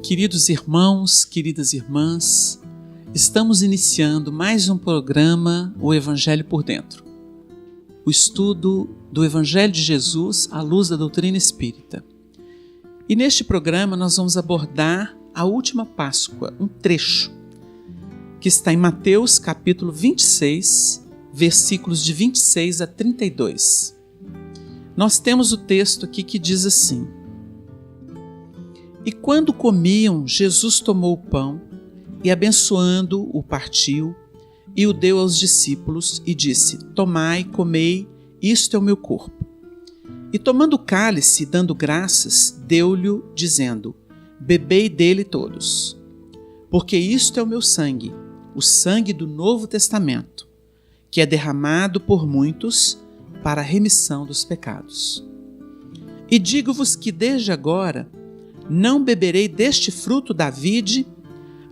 Queridos irmãos, queridas irmãs, estamos iniciando mais um programa, o Evangelho por Dentro. O estudo do Evangelho de Jesus à luz da doutrina espírita. E neste programa nós vamos abordar a última Páscoa, um trecho, que está em Mateus capítulo 26, versículos de 26 a 32. Nós temos o texto aqui que diz assim: E quando comiam, Jesus tomou o pão e, abençoando, o partiu e o deu aos discípulos e disse: Tomai, comei, isto é o meu corpo. E tomando o cálice, dando graças, deu-lhe, dizendo: Bebei dele todos, porque isto é o meu sangue, o sangue do Novo Testamento, que é derramado por muitos para a remissão dos pecados. E digo-vos que desde agora não beberei deste fruto da vide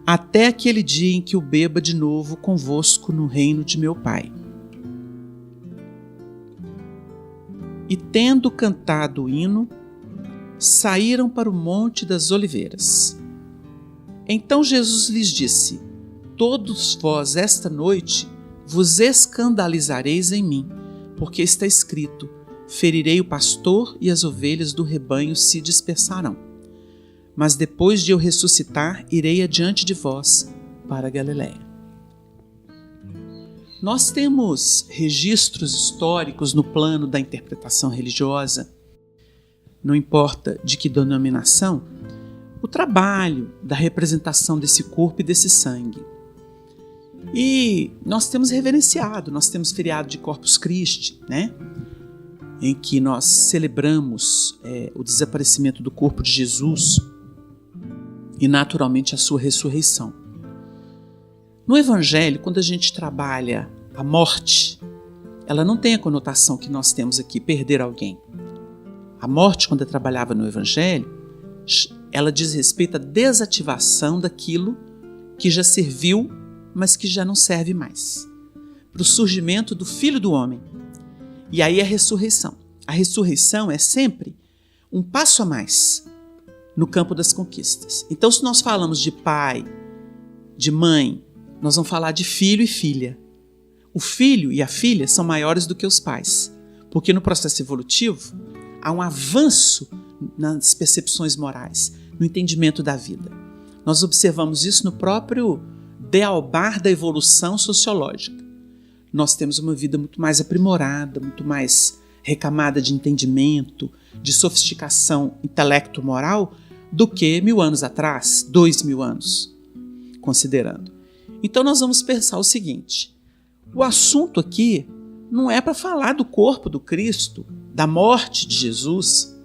até aquele dia em que o beba de novo convosco no reino de meu Pai. E tendo cantado o hino, saíram para o Monte das Oliveiras. Então Jesus lhes disse: Todos vós esta noite vos escandalizareis em mim, porque está escrito: Ferirei o pastor e as ovelhas do rebanho se dispersarão. Mas depois de eu ressuscitar, irei adiante de vós para a Galiléia. Nós temos registros históricos no plano da interpretação religiosa, não importa de que denominação, o trabalho da representação desse corpo e desse sangue. E nós temos reverenciado, nós temos feriado de Corpus Christi, né? Em que nós celebramos o desaparecimento do corpo de Jesus e naturalmente a sua ressurreição. No Evangelho, quando a gente trabalha a morte, ela não tem a conotação que nós temos aqui, perder alguém. A morte, quando é trabalhada no Evangelho, ela diz respeito à desativação daquilo que já serviu, mas que já não serve mais, para o surgimento do Filho do Homem. E aí a ressurreição. A ressurreição é sempre um passo a mais no campo das conquistas. Então, se nós falamos de pai, de mãe, nós vamos falar de filho e filha. O filho e a filha são maiores do que os pais, porque no processo evolutivo há um avanço nas percepções morais, no entendimento da vida. Nós observamos isso no próprio dealbar da evolução sociológica. Nós temos uma vida muito mais aprimorada, muito mais recamada de entendimento, de sofisticação intelecto-moral do que 1000 anos atrás, 2000 anos, considerando. Então nós vamos pensar o seguinte: o assunto aqui não é para falar do corpo do Cristo, da morte de Jesus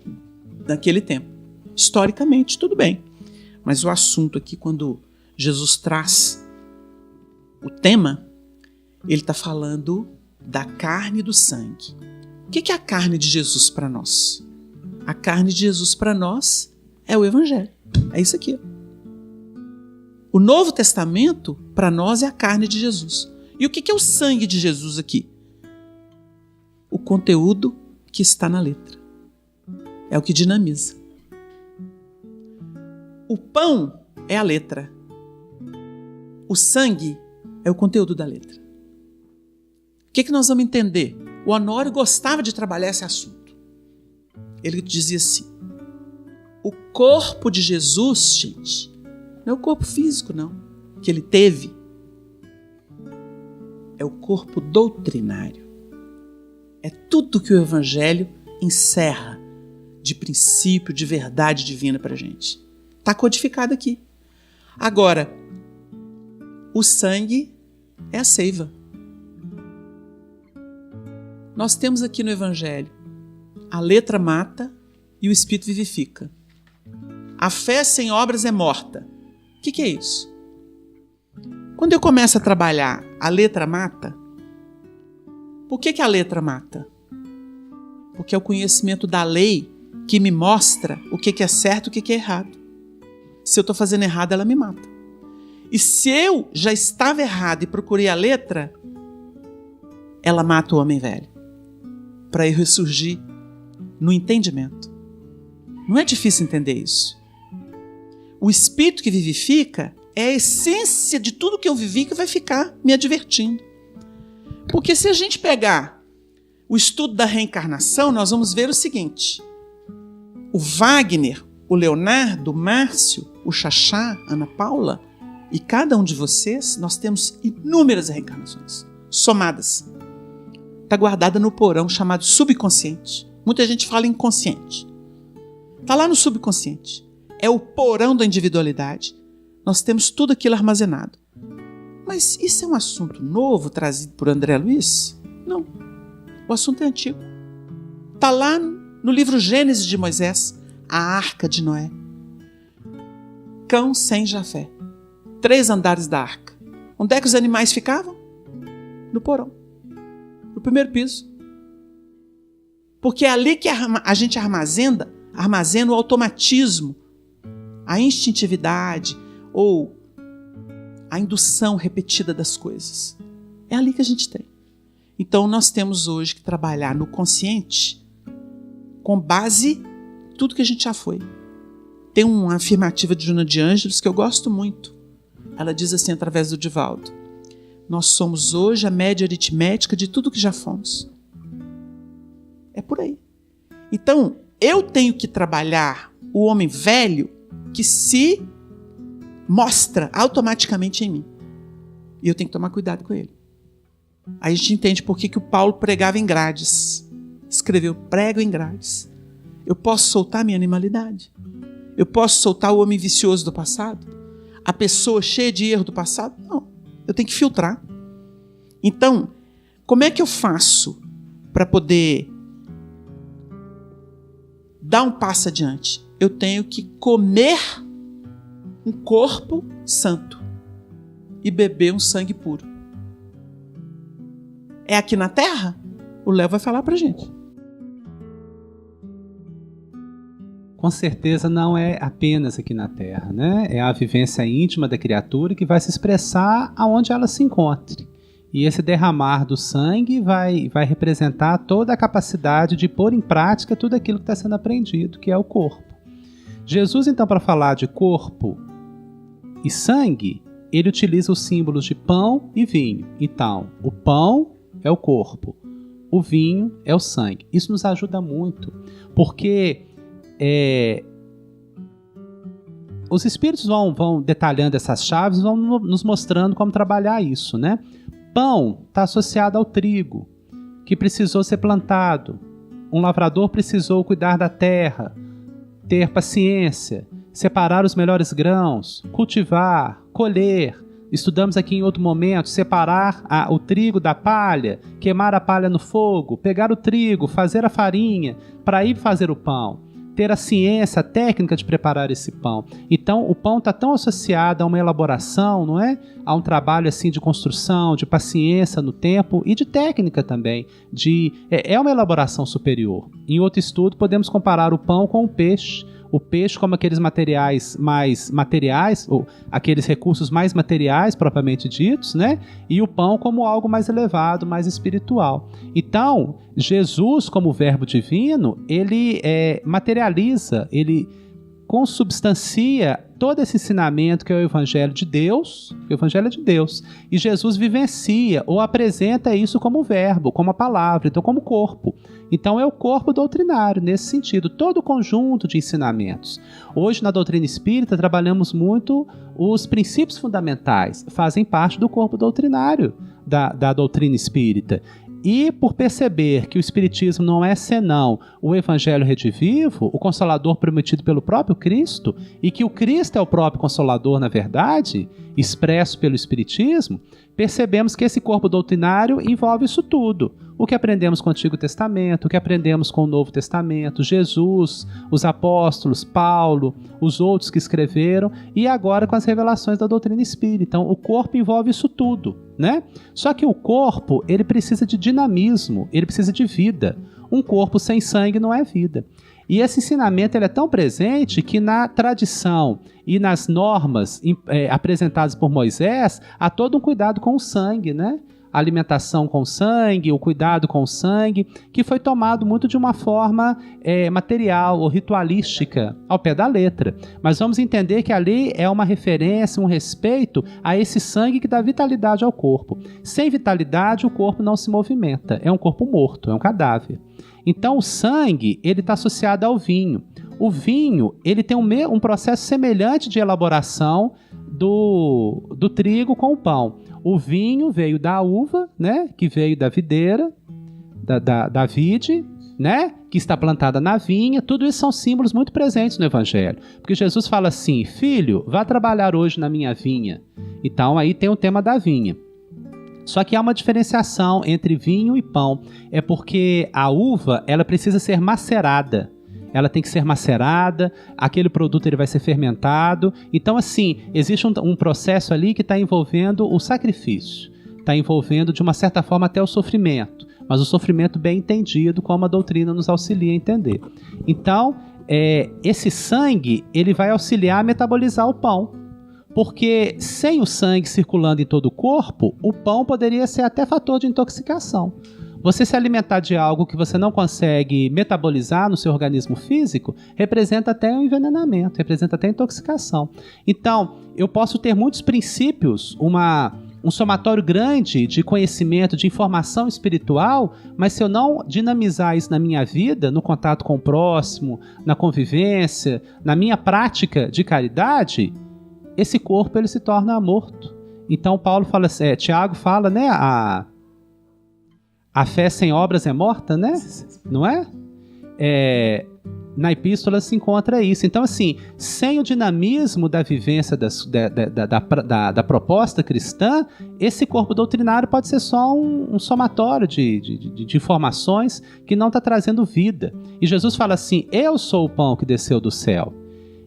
naquele tempo. Historicamente, tudo bem. Mas o assunto aqui, quando Jesus traz o tema, ele está falando da carne e do sangue. O que é a carne de Jesus para nós? A carne de Jesus para nós é o Evangelho. É isso aqui. O Novo Testamento, para nós, é a carne de Jesus. E o que é o sangue de Jesus aqui? O conteúdo que está na letra. É o que dinamiza. O pão é a letra. O sangue é o conteúdo da letra. O que nós vamos entender? O Honório gostava de trabalhar esse assunto. Ele dizia assim: o corpo de Jesus, gente, não é o corpo físico, não, que ele teve. É o corpo doutrinário. É tudo que o Evangelho encerra de princípio, de verdade divina para a gente. Está codificado aqui. Agora, o sangue é a seiva. Nós temos aqui no Evangelho: a letra mata e o Espírito vivifica. A fé sem obras é morta. O que é isso? Quando eu começo a trabalhar a letra mata, por que a letra mata? Porque é o conhecimento da lei que me mostra o que é certo e o que é errado. Se eu estou fazendo errado, ela me mata. E se eu já estava errado e procurei a letra, ela mata o homem velho, para eu ressurgir no entendimento. Não é difícil entender isso. O espírito que vivifica é a essência de tudo que eu vivi que vai ficar me advertindo. Porque se a gente pegar o estudo da reencarnação, nós vamos ver o seguinte: o Wagner, o Leonardo, o Márcio, o Xaxá, a Ana Paula e cada um de vocês, nós temos inúmeras reencarnações somadas. Está guardada no porão chamado subconsciente. Muita gente fala inconsciente. Está lá no subconsciente. É o porão da individualidade. Nós temos tudo aquilo armazenado. Mas isso é um assunto novo trazido por André Luiz? Não. O assunto é antigo. Está lá no livro Gênesis de Moisés, a Arca de Noé. Cão sem Jafé. 3 andares da arca. Onde é que os animais ficavam? No porão. No primeiro piso. Porque é ali que a gente armazena o automatismo, a instintividade ou a indução repetida das coisas. É ali que a gente tem. Então nós temos hoje que trabalhar no consciente com base em tudo que a gente já foi. Tem uma afirmativa de Joana de Ângeles que eu gosto muito. Ela diz assim através do Divaldo: nós somos hoje a média aritmética de tudo que já fomos. É por aí. Então, eu tenho que trabalhar o homem velho que se mostra automaticamente em mim. E eu tenho que tomar cuidado com ele. Aí a gente entende por que o Paulo pregava em grades. Escreveu: prego em grades. Eu posso soltar minha animalidade. Eu posso soltar o homem vicioso do passado. A pessoa cheia de erro do passado. Não. Eu tenho que filtrar. Então, como é que eu faço para poder dar um passo adiante? Eu tenho que comer um corpo santo e beber um sangue puro. É aqui na Terra? O Léo vai falar pra gente. Com certeza não é apenas aqui na Terra, né? É a vivência íntima da criatura que vai se expressar aonde ela se encontre. E esse derramar do sangue vai representar toda a capacidade de pôr em prática tudo aquilo que está sendo aprendido, que é o corpo. Jesus, então, para falar de corpo e sangue, ele utiliza os símbolos de pão e vinho. Então, o pão é o corpo, o vinho é o sangue. Isso nos ajuda muito, porque os espíritos vão detalhando essas chaves, vão nos mostrando como trabalhar isso, né? Pão está associado ao trigo, que precisou ser plantado. Um lavrador precisou cuidar da terra, ter paciência, separar os melhores grãos, cultivar, colher. Estudamos aqui em outro momento, separar o trigo da palha, queimar a palha no fogo, pegar o trigo, fazer a farinha, para ir fazer o pão. Ter a ciência, a técnica de preparar esse pão. Então, o pão está tão associado a uma elaboração, não é? A um trabalho assim de construção, de paciência no tempo e de técnica também. É uma elaboração superior. Em outro estudo, podemos comparar o pão com o peixe. O peixe como aqueles materiais mais materiais, ou aqueles recursos mais materiais, propriamente ditos, né? E o pão como algo mais elevado, mais espiritual. Então, Jesus, como verbo divino, ele materializa, ele consubstancia todo esse ensinamento que é o Evangelho de Deus, o Evangelho é de Deus, e Jesus vivencia ou apresenta isso como verbo, como a palavra, então como corpo. Então é o corpo doutrinário, nesse sentido, todo o conjunto de ensinamentos. Hoje na doutrina espírita trabalhamos muito os princípios fundamentais, fazem parte do corpo doutrinário da doutrina espírita. E por perceber que o Espiritismo não é senão o Evangelho redivivo, o Consolador prometido pelo próprio Cristo, e que o Cristo é o próprio Consolador, na verdade, expresso pelo Espiritismo, percebemos que esse corpo doutrinário envolve isso tudo. O que aprendemos com o Antigo Testamento, o que aprendemos com o Novo Testamento, Jesus, os apóstolos, Paulo, os outros que escreveram, e agora com as revelações da doutrina espírita. Então, o corpo envolve isso tudo, né? Só que o corpo, ele precisa de dinamismo, ele precisa de vida. Um corpo sem sangue não é vida. E esse ensinamento ele é tão presente que na tradição e nas normas apresentadas por Moisés, há todo um cuidado com o sangue, né? a alimentação com sangue, o cuidado com o sangue, que foi tomado muito de uma forma material ou ritualística, ao pé da letra. Mas vamos entender que ali é uma referência, um respeito a esse sangue que dá vitalidade ao corpo. Sem vitalidade, o corpo não se movimenta. É um corpo morto, é um cadáver. Então, o sangue ele está associado ao vinho. O vinho ele tem um processo semelhante de elaboração do trigo com o pão. O vinho veio da uva, né, que veio da videira, da vide, né, que está plantada na vinha. Tudo isso são símbolos muito presentes no Evangelho. Porque Jesus fala assim: filho, vá trabalhar hoje na minha vinha. Então aí tem o tema da vinha. Só que há uma diferenciação entre vinho e pão. É porque a uva ela precisa ser macerada. Ela tem que ser macerada, aquele produto ele vai ser fermentado. Então, assim, existe um processo ali que está envolvendo o sacrifício. Está envolvendo, de uma certa forma, até o sofrimento. Mas o sofrimento bem entendido, como a doutrina nos auxilia a entender. Então, esse sangue, ele vai auxiliar a metabolizar o pão. Porque sem o sangue circulando em todo o corpo, o pão poderia ser até fator de intoxicação. Você se alimentar de algo que você não consegue metabolizar no seu organismo físico, representa até um envenenamento, representa até intoxicação. Então, eu posso ter muitos princípios, um somatório grande de conhecimento, de informação espiritual, mas se eu não dinamizar isso na minha vida, no contato com o próximo, na convivência, na minha prática de caridade, esse corpo ele se torna morto. Então, Paulo fala, Tiago fala, né, a fé sem obras é morta, né? Não é? Na epístola se encontra isso. Então, assim, sem o dinamismo da vivência da proposta cristã, esse corpo doutrinário pode ser só um somatório de informações que não está trazendo vida. E Jesus fala assim: eu sou o pão que desceu do céu.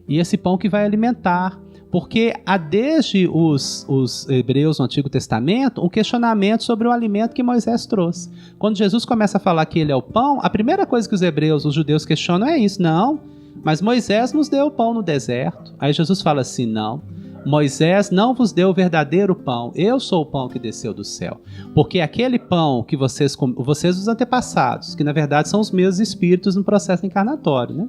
E esse pão que vai alimentar. Porque há desde os hebreus no Antigo Testamento um questionamento sobre o alimento que Moisés trouxe. Quando Jesus começa a falar que ele é o pão, a primeira coisa que os judeus questionam é isso. Não, mas Moisés nos deu o pão no deserto. Aí Jesus fala assim: não, Moisés não vos deu o verdadeiro pão, eu sou o pão que desceu do céu. Porque aquele pão que vocês os antepassados, que na verdade são os meus espíritos no processo encarnatório, né?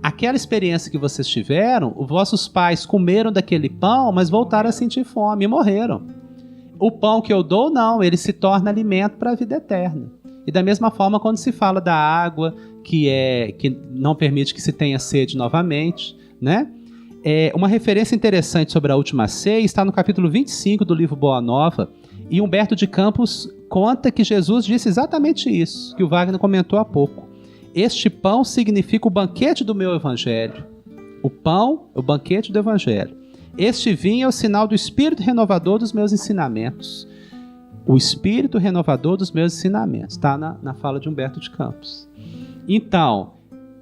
Aquela experiência que vocês tiveram, os vossos pais comeram daquele pão, mas voltaram a sentir fome e morreram. O pão que eu dou, não, ele se torna alimento para a vida eterna. E da mesma forma, quando se fala da água, que não permite que se tenha sede novamente, né? Uma referência interessante sobre a última ceia está no capítulo 25 do livro Boa Nova, e Humberto de Campos conta que Jesus disse exatamente isso, que o Wagner comentou há pouco. Este pão significa o banquete do meu evangelho. O pão é o banquete do evangelho. Este vinho é o sinal do espírito renovador dos meus ensinamentos. O espírito renovador dos meus ensinamentos. Está na fala de Humberto de Campos. Então,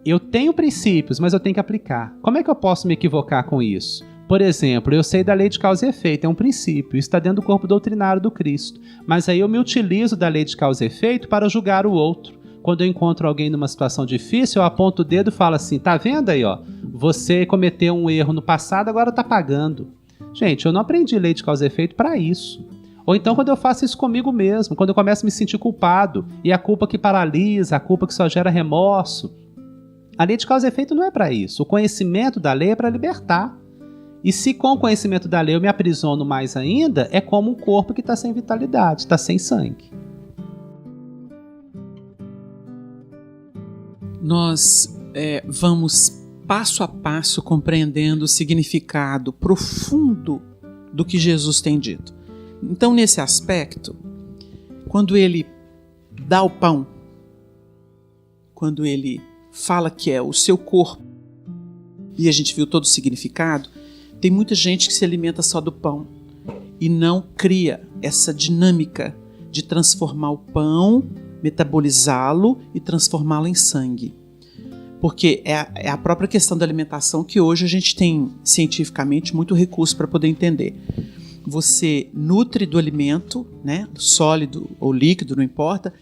eu tenho princípios, mas eu tenho que aplicar. Como é que eu posso me equivocar com isso? Por exemplo, eu sei da lei de causa e efeito, é um princípio, isso está dentro do corpo doutrinário do Cristo. Mas aí eu me utilizo da lei de causa e efeito para julgar o outro. Quando eu encontro alguém numa situação difícil, eu aponto o dedo e falo assim: tá vendo aí, ó? Você cometeu um erro no passado, agora tá pagando. Gente, eu não aprendi lei de causa e efeito para isso. Ou então quando eu faço isso comigo mesmo, quando eu começo a me sentir culpado, e a culpa que paralisa, a culpa que só gera remorso. A lei de causa e efeito não é para isso. O conhecimento da lei é para libertar. E se com o conhecimento da lei eu me aprisiono mais ainda, é como um corpo que está sem vitalidade, está sem sangue. Nós vamos passo a passo compreendendo o significado profundo do que Jesus tem dito. Então, nesse aspecto, quando ele dá o pão, quando ele fala que é o seu corpo, e a gente viu todo o significado, tem muita gente que se alimenta só do pão e não cria essa dinâmica de transformar o pão, metabolizá-lo e transformá-lo em sangue. Porque é a própria questão da alimentação que hoje a gente tem cientificamente muito recurso para poder entender. Você nutre do alimento, né, sólido ou líquido, não importa,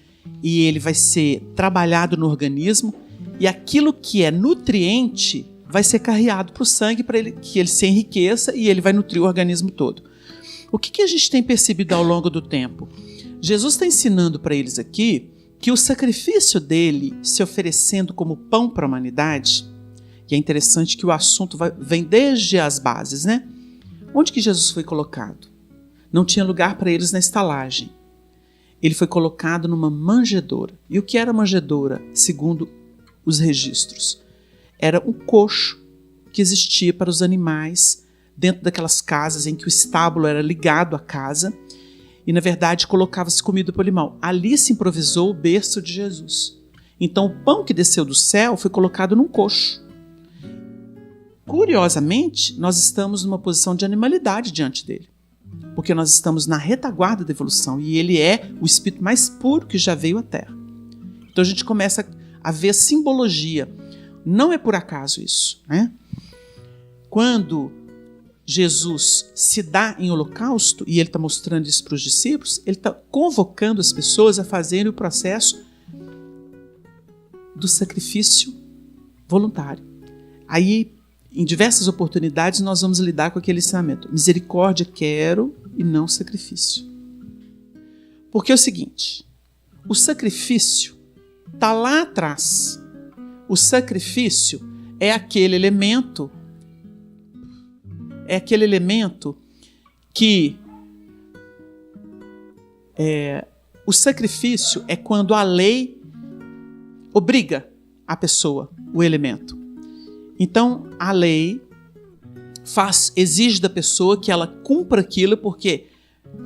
e ele vai ser trabalhado no organismo, e aquilo que é nutriente vai ser carreado para o sangue para que ele se enriqueça e ele vai nutrir o organismo todo. O que a gente tem percebido ao longo do tempo? Jesus está ensinando para eles aqui que o sacrifício dele se oferecendo como pão para a humanidade, e é interessante que o assunto vem desde as bases, né? Onde que Jesus foi colocado? Não tinha lugar para eles na estalagem. Ele foi colocado numa manjedoura. E o que era manjedoura, segundo os registros? Era um coxo que existia para os animais dentro daquelas casas em que o estábulo era ligado à casa e, na verdade, colocava-se comida para o animal. Ali se improvisou o berço de Jesus. Então, o pão que desceu do céu foi colocado num coxo. Curiosamente, nós estamos numa posição de animalidade diante dele, porque nós estamos na retaguarda da evolução e ele é o espírito mais puro que já veio à Terra. Então a gente começa a ver simbologia. Não é por acaso isso, né? Quando Jesus se dá em holocausto, e ele está mostrando isso para os discípulos, ele está convocando as pessoas a fazerem o processo do sacrifício voluntário. Aí, em diversas oportunidades, nós vamos lidar com aquele ensinamento. Misericórdia quero e não sacrifício. Porque é o seguinte, o sacrifício está lá atrás. O sacrifício é aquele elemento que o sacrifício é quando a lei obriga a pessoa, o elemento. Então, a lei exige da pessoa que ela cumpra aquilo porque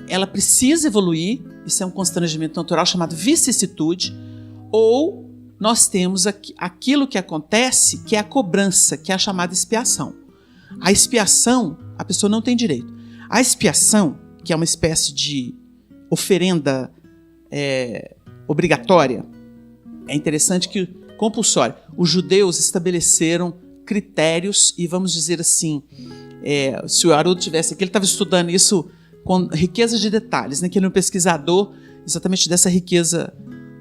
ela precisa evoluir, isso é um constrangimento natural chamado vicissitude, ou nós temos aquilo que acontece, que é a cobrança, que é a chamada expiação. A expiação, a pessoa não tem direito. A expiação, que é uma espécie de oferenda obrigatória, é interessante que compulsória. Os judeus estabeleceram critérios e, vamos dizer assim, se o Haroldo tivesse aqui, ele estava estudando isso com riqueza de detalhes, né, que ele é um pesquisador exatamente dessa riqueza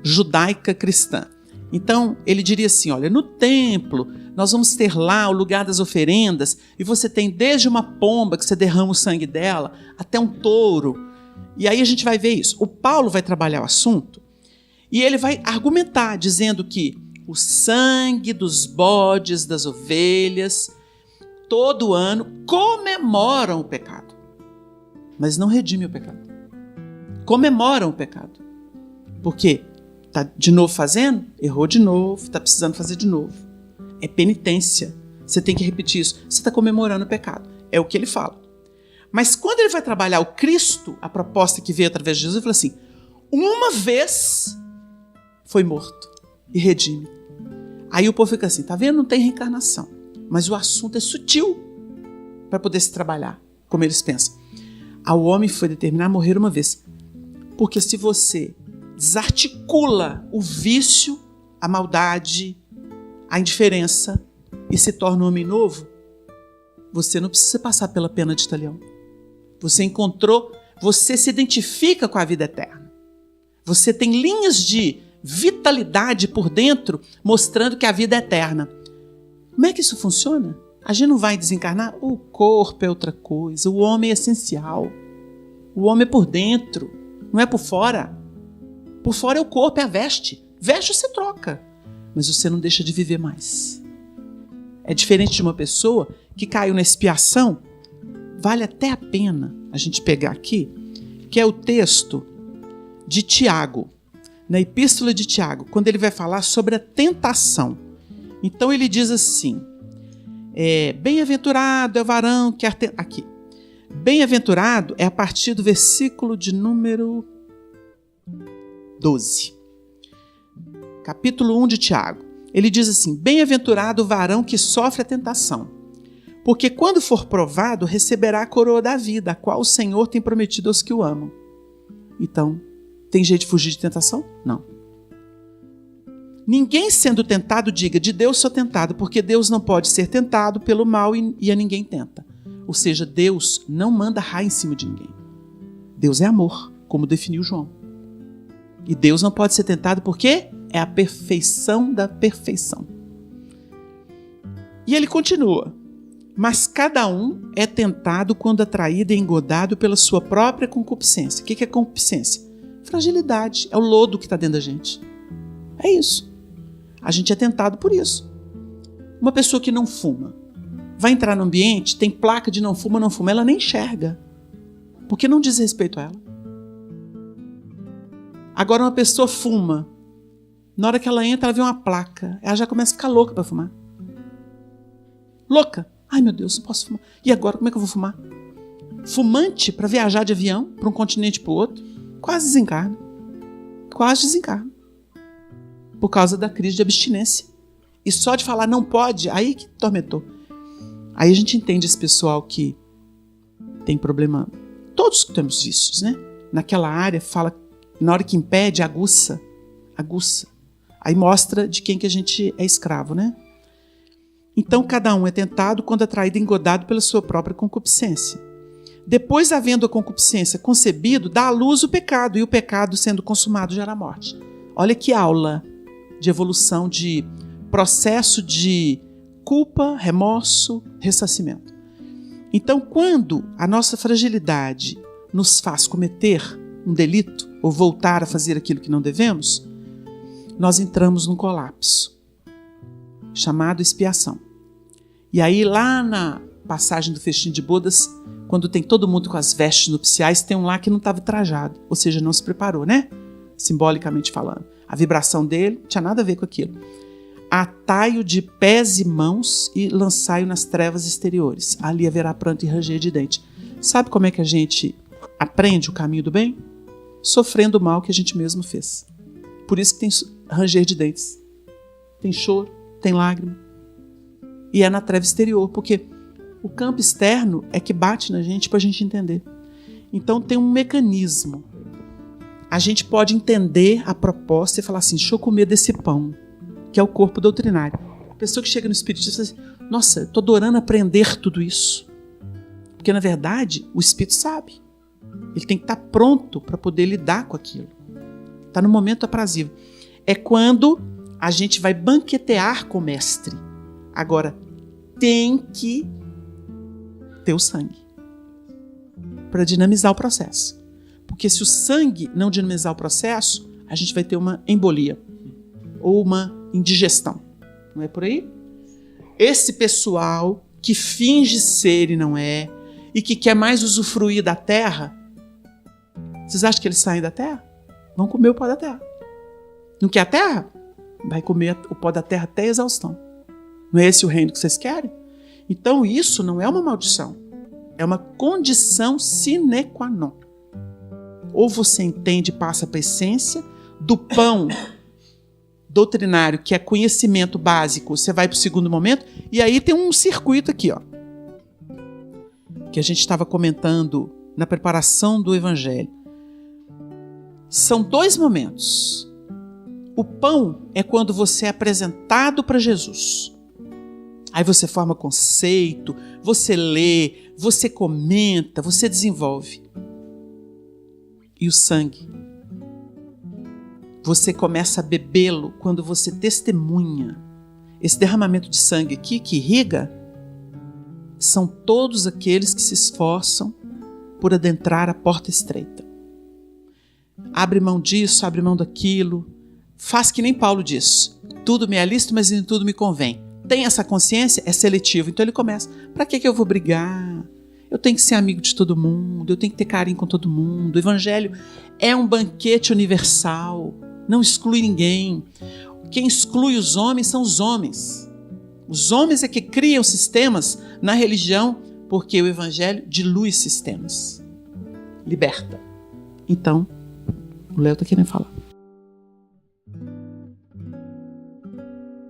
judaica cristã. Então, ele diria assim, olha, no templo, nós vamos ter lá o lugar das oferendas, e você tem desde uma pomba, que você derrama o sangue dela, até um touro. E aí a gente vai ver isso. O Paulo vai trabalhar o assunto, e ele vai argumentar, dizendo que o sangue dos bodes, das ovelhas, todo ano comemoram o pecado, mas não redimem o pecado. Comemoram o pecado. Por quê? Está de novo fazendo? Errou de novo, está precisando fazer de novo. É penitência. Você tem que repetir isso. Você está comemorando o pecado. É o que ele fala. Mas quando ele vai trabalhar o Cristo, a proposta que veio através de Jesus, ele fala assim, uma vez foi morto e redime. Aí o povo fica assim, tá vendo? Não tem reencarnação. Mas o assunto é sutil para poder se trabalhar, como eles pensam. Ao homem foi determinado morrer uma vez. Porque se você desarticula o vício, a maldade, a indiferença e se torna um homem novo, você não precisa passar pela pena de talhão. Você se identifica com a vida eterna. Você tem linhas de vitalidade por dentro mostrando que a vida é eterna. Como é que isso funciona? A gente não vai desencarnar? O corpo é outra coisa, o homem é essencial. O homem é por dentro, não é por fora. Por fora é o corpo, é a veste. Veste você troca, mas você não deixa de viver mais. É diferente de uma pessoa que caiu na expiação. Vale até a pena a gente pegar aqui, que é o texto de Tiago, na epístola de Tiago, quando ele vai falar sobre a tentação. Então ele diz assim, bem-aventurado é o varão que... Aqui. Bem-aventurado é a partir do versículo de número 12. Capítulo 1 de Tiago. Ele diz assim, bem-aventurado o varão que sofre a tentação, porque quando for provado, receberá a coroa da vida, a qual o Senhor tem prometido aos que o amam. Então, tem jeito de fugir de tentação? Não. Ninguém sendo tentado diga, de Deus sou tentado, porque Deus não pode ser tentado pelo mal e a ninguém tenta. Ou seja, Deus não manda raio em cima de ninguém. Deus é amor, como definiu João. E Deus não pode ser tentado porque é a perfeição da perfeição. E ele continua. Mas cada um é tentado quando atraído e engodado pela sua própria concupiscência. O que é concupiscência? fragilidade, é o lodo que está dentro da gente. É isso. A gente é tentado por isso. Uma pessoa que não fuma, vai entrar no ambiente, tem placa de não fuma, ela nem enxerga, porque não diz respeito a ela. Agora uma pessoa fuma, na hora que ela entra, ela vê uma placa, ela já começa a ficar louca para fumar. Louca. Ai meu Deus, não posso fumar. E agora, como é que eu vou fumar? Fumante para viajar de avião para um continente para o outro, quase desencarna. Por causa da crise de abstinência. E só de falar não pode, aí que tormentou. Aí a gente entende esse pessoal que tem problema. Todos temos vícios, né? Naquela área, fala, na hora que impede, aguça. Aí mostra de quem que a gente é escravo, né? Então cada um é tentado quando atraído e engodado pela sua própria concupiscência. Depois, havendo a concupiscência concebido, dá à luz o pecado, e o pecado, sendo consumado, gera a morte. Olha que aula de evolução, de processo de culpa, remorso, ressarcimento. Então, quando a nossa fragilidade nos faz cometer um delito ou voltar a fazer aquilo que não devemos, nós entramos num colapso chamado expiação. E aí, lá na passagem do festim de bodas, quando tem todo mundo com as vestes nupciais, tem um lá que não estava trajado, ou seja, não se preparou, né? Simbolicamente falando. A vibração dele não tinha nada a ver com aquilo. Atai-o de pés e mãos e lançai-o nas trevas exteriores. Ali haverá pranto e ranger de dente. Sabe como é que a gente aprende o caminho do bem? Sofrendo o mal que a gente mesmo fez. Por isso que tem ranger de dentes. Tem choro, tem lágrima. E é na treva exterior, porque o campo externo é que bate na gente para a gente entender. Então tem um mecanismo. A gente pode entender a proposta e falar assim, deixa eu comer desse pão, que é o corpo doutrinário. A pessoa que chega no espiritismo diz assim, nossa, eu estou adorando aprender tudo isso. Porque, na verdade, o espírito sabe. Ele tem que estar pronto para poder lidar com aquilo. Está no momento aprazível. É quando a gente vai banquetear com o mestre. Agora, tem que ter o sangue para dinamizar o processo. Porque se o sangue não dinamizar o processo, a gente vai ter uma embolia ou uma indigestão. Não é por aí? Esse pessoal que finge ser e não é, e que quer mais usufruir da terra, vocês acham que eles saem da terra? Vão comer o pó da terra. Não quer a terra? Vai comer o pó da terra até a exaustão. Não é esse o reino que vocês querem? Então isso não é uma maldição. É uma condição sine qua non. Ou você entende e passa para a essência do pão doutrinário, que é conhecimento básico, você vai para o segundo momento, e aí tem um circuito aqui, ó, que a gente estava comentando na preparação do Evangelho. São 2 momentos. O pão é quando você é apresentado para Jesus. Aí você forma conceito, você lê, você comenta, você desenvolve. E o sangue, você começa a bebê-lo quando você testemunha. Esse derramamento de sangue aqui, que irriga, são todos aqueles que se esforçam por adentrar a porta estreita. Abre mão disso, abre mão daquilo. Faz que nem Paulo diz. Tudo me é lícito, mas nem tudo me convém. Tem essa consciência, é seletivo. Então ele começa. Para que eu vou brigar? Eu tenho que ser amigo de todo mundo. Eu tenho que ter carinho com todo mundo. O Evangelho é um banquete universal. Não exclui ninguém. Quem exclui os homens são os homens. Os homens é que criam sistemas na religião, porque o Evangelho dilui sistemas. Liberta. Então, o Léo está querendo falar.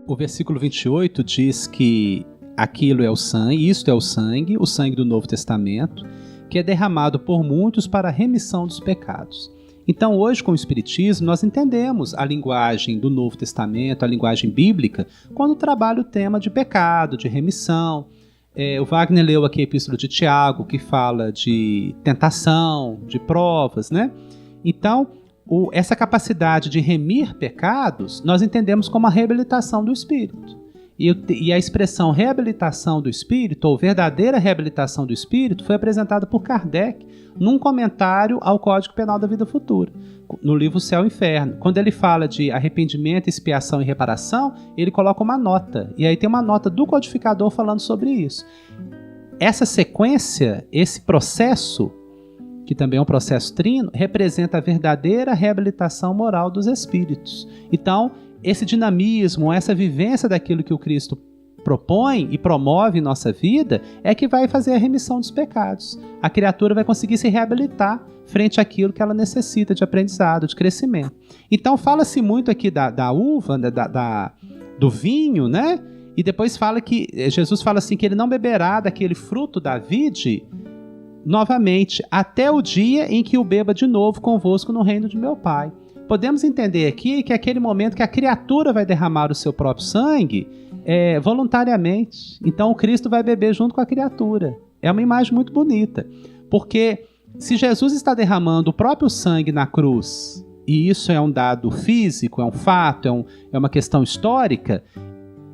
O versículo 28 diz que aquilo é o sangue, isto é o sangue do Novo Testamento, que é derramado por muitos para a remissão dos pecados. Então, hoje, com o Espiritismo, nós entendemos a linguagem do Novo Testamento, a linguagem bíblica, quando trabalha o tema de pecado, de remissão. O Wagner leu aqui a Epístola de Tiago, que fala de tentação, de provas, né? Então, essa capacidade de remir pecados, nós entendemos como a reabilitação do espírito. E a expressão reabilitação do espírito, ou verdadeira reabilitação do espírito, foi apresentada por Kardec num comentário ao Código Penal da Vida Futura, no livro Céu e Inferno. Quando ele fala de arrependimento, expiação e reparação, ele coloca uma nota. E aí tem uma nota do codificador falando sobre isso. Essa sequência, esse processo, que também é um processo trino, representa a verdadeira reabilitação moral dos espíritos. Então, esse dinamismo, essa vivência daquilo que o Cristo propõe e promove em nossa vida é que vai fazer a remissão dos pecados. A criatura vai conseguir se reabilitar frente àquilo que ela necessita de aprendizado, de crescimento. Então fala-se muito aqui da uva, do vinho, né? E depois fala que Jesus fala assim que ele não beberá daquele fruto da vide novamente até o dia em que o beba de novo convosco no reino de meu Pai. Podemos entender aqui que é aquele momento que a criatura vai derramar o seu próprio sangue voluntariamente. Então o Cristo vai beber junto com a criatura. É uma imagem muito bonita. Porque se Jesus está derramando o próprio sangue na cruz, e isso é um dado físico, é um fato, é uma questão histórica,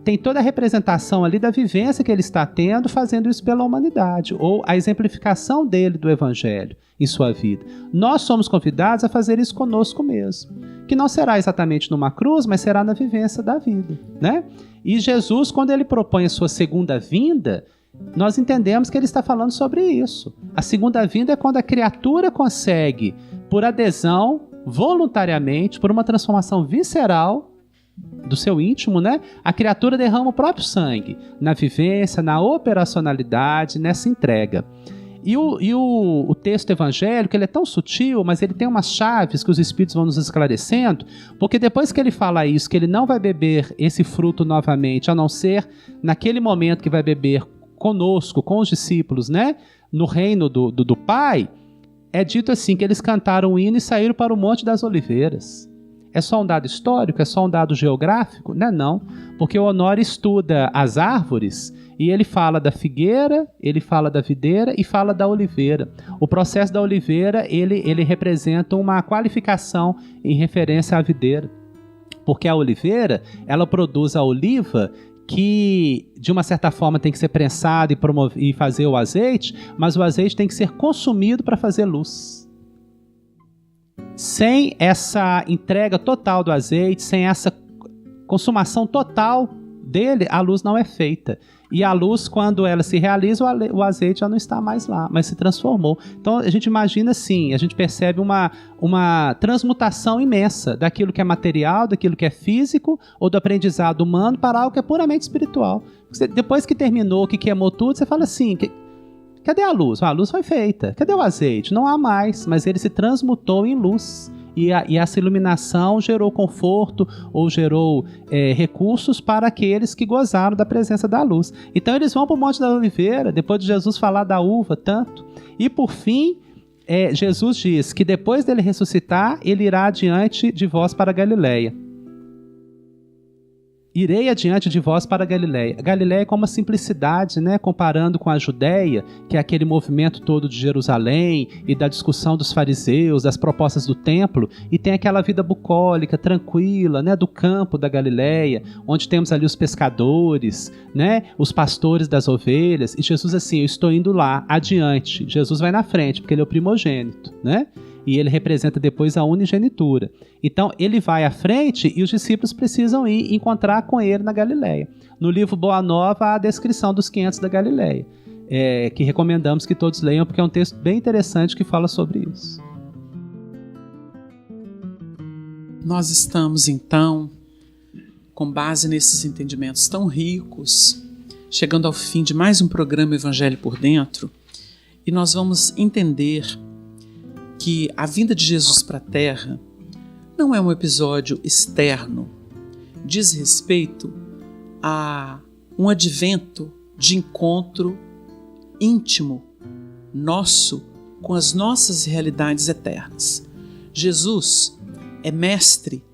tem toda a representação ali da vivência que ele está tendo, fazendo isso pela humanidade, ou a exemplificação dele do Evangelho em sua vida. Nós somos convidados a fazer isso conosco mesmo, que não será exatamente numa cruz, mas será na vivência da vida, né? E Jesus, quando ele propõe a sua segunda vinda, nós entendemos que ele está falando sobre isso. A segunda vinda é quando a criatura consegue, por adesão, voluntariamente, por uma transformação visceral do seu íntimo, né? A criatura derrama o próprio sangue na vivência, na operacionalidade, nessa entrega. E o texto evangélico, ele é tão sutil, mas ele tem umas chaves que os Espíritos vão nos esclarecendo, porque depois que ele fala isso, que ele não vai beber esse fruto novamente, a não ser naquele momento que vai beber conosco, com os discípulos, né? No reino do Pai, é dito assim, que eles cantaram o hino e saíram para o Monte das Oliveiras. É só um dado histórico? É só um dado geográfico? Não, porque o Honório estuda as árvores e ele fala da figueira, ele fala da videira e fala da oliveira. O processo da oliveira, ele representa uma qualificação em referência à videira, porque a oliveira, ela produz a oliva que, de uma certa forma, tem que ser prensada e fazer o azeite, mas o azeite tem que ser consumido para fazer luz. Sem essa entrega total do azeite, sem essa consumação total dele, a luz não é feita. E a luz, quando ela se realiza, o azeite já não está mais lá, mas se transformou. Então a gente imagina assim, a gente percebe uma transmutação imensa daquilo que é material, daquilo que é físico, ou do aprendizado humano para algo que é puramente espiritual. Depois que terminou, que queimou tudo, você fala assim... Cadê a luz? A luz foi feita. Cadê o azeite? Não há mais, mas ele se transmutou em luz. E essa iluminação gerou conforto ou gerou recursos para aqueles que gozaram da presença da luz. Então eles vão para o Monte da Oliveira, depois de Jesus falar da uva tanto. E por fim, Jesus diz que depois dele ressuscitar, ele irá adiante de vós para a Galileia. Irei adiante de vós para a Galileia. A Galileia é como uma simplicidade, né? Comparando com a Judéia, que é aquele movimento todo de Jerusalém e da discussão dos fariseus, das propostas do templo, e tem aquela vida bucólica, tranquila, né? Do campo da Galileia, onde temos ali os pescadores, né? Os pastores das ovelhas, e Jesus assim, eu estou indo lá, adiante. Jesus vai na frente, porque ele é o primogênito, né? E ele representa depois a unigenitura. Então, ele vai à frente e os discípulos precisam ir encontrar com ele na Galileia. No livro Boa Nova, há a descrição dos 500 da Galileia, que recomendamos que todos leiam, porque é um texto bem interessante que fala sobre isso. Nós estamos, então, com base nesses entendimentos tão ricos, chegando ao fim de mais um programa Evangelho por Dentro, e nós vamos entender que a vinda de Jesus para a Terra não é um episódio externo, diz respeito a um advento de encontro íntimo nosso com as nossas realidades eternas. Jesus é mestre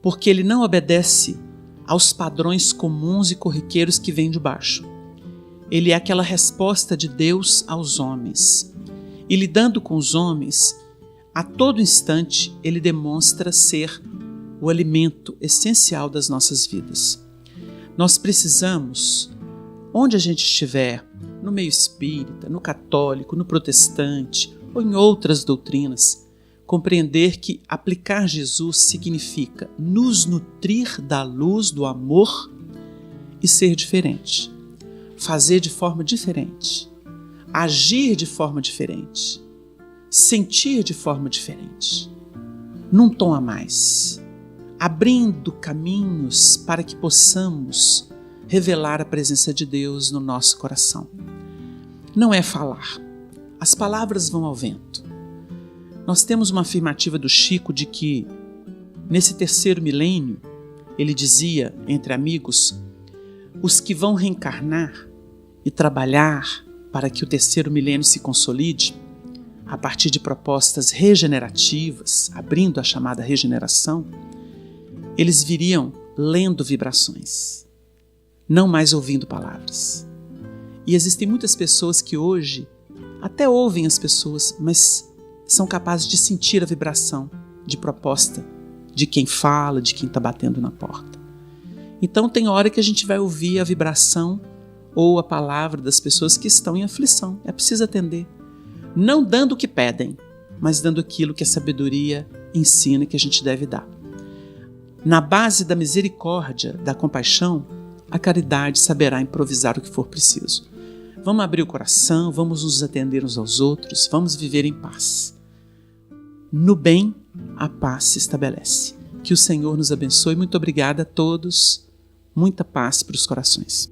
porque ele não obedece aos padrões comuns e corriqueiros que vêm de baixo. Ele é aquela resposta de Deus aos homens. E lidando com os homens, a todo instante, ele demonstra ser o alimento essencial das nossas vidas. Nós precisamos, onde a gente estiver, no meio espírita, no católico, no protestante ou em outras doutrinas, compreender que aplicar Jesus significa nos nutrir da luz do amor e ser diferente, fazer de forma diferente, agir de forma diferente, sentir de forma diferente, num tom a mais, abrindo caminhos para que possamos revelar a presença de Deus no nosso coração. Não é falar, as palavras vão ao vento. Nós temos uma afirmativa do Chico de que, nesse terceiro milênio, ele dizia, entre amigos, os que vão reencarnar e trabalhar para que o terceiro milênio se consolide, a partir de propostas regenerativas, abrindo a chamada regeneração, eles viriam lendo vibrações, não mais ouvindo palavras. E existem muitas pessoas que hoje até ouvem as pessoas, mas são capazes de sentir a vibração de proposta de quem fala, de quem está batendo na porta. Então tem hora que a gente vai ouvir a vibração ou a palavra das pessoas que estão em aflição. É preciso atender. Não dando o que pedem, mas dando aquilo que a sabedoria ensina que a gente deve dar. Na base da misericórdia, da compaixão, a caridade saberá improvisar o que for preciso. Vamos abrir o coração, vamos nos atender uns aos outros, vamos viver em paz. No bem, a paz se estabelece. Que o Senhor nos abençoe. Muito obrigada a todos. Muita paz para os corações.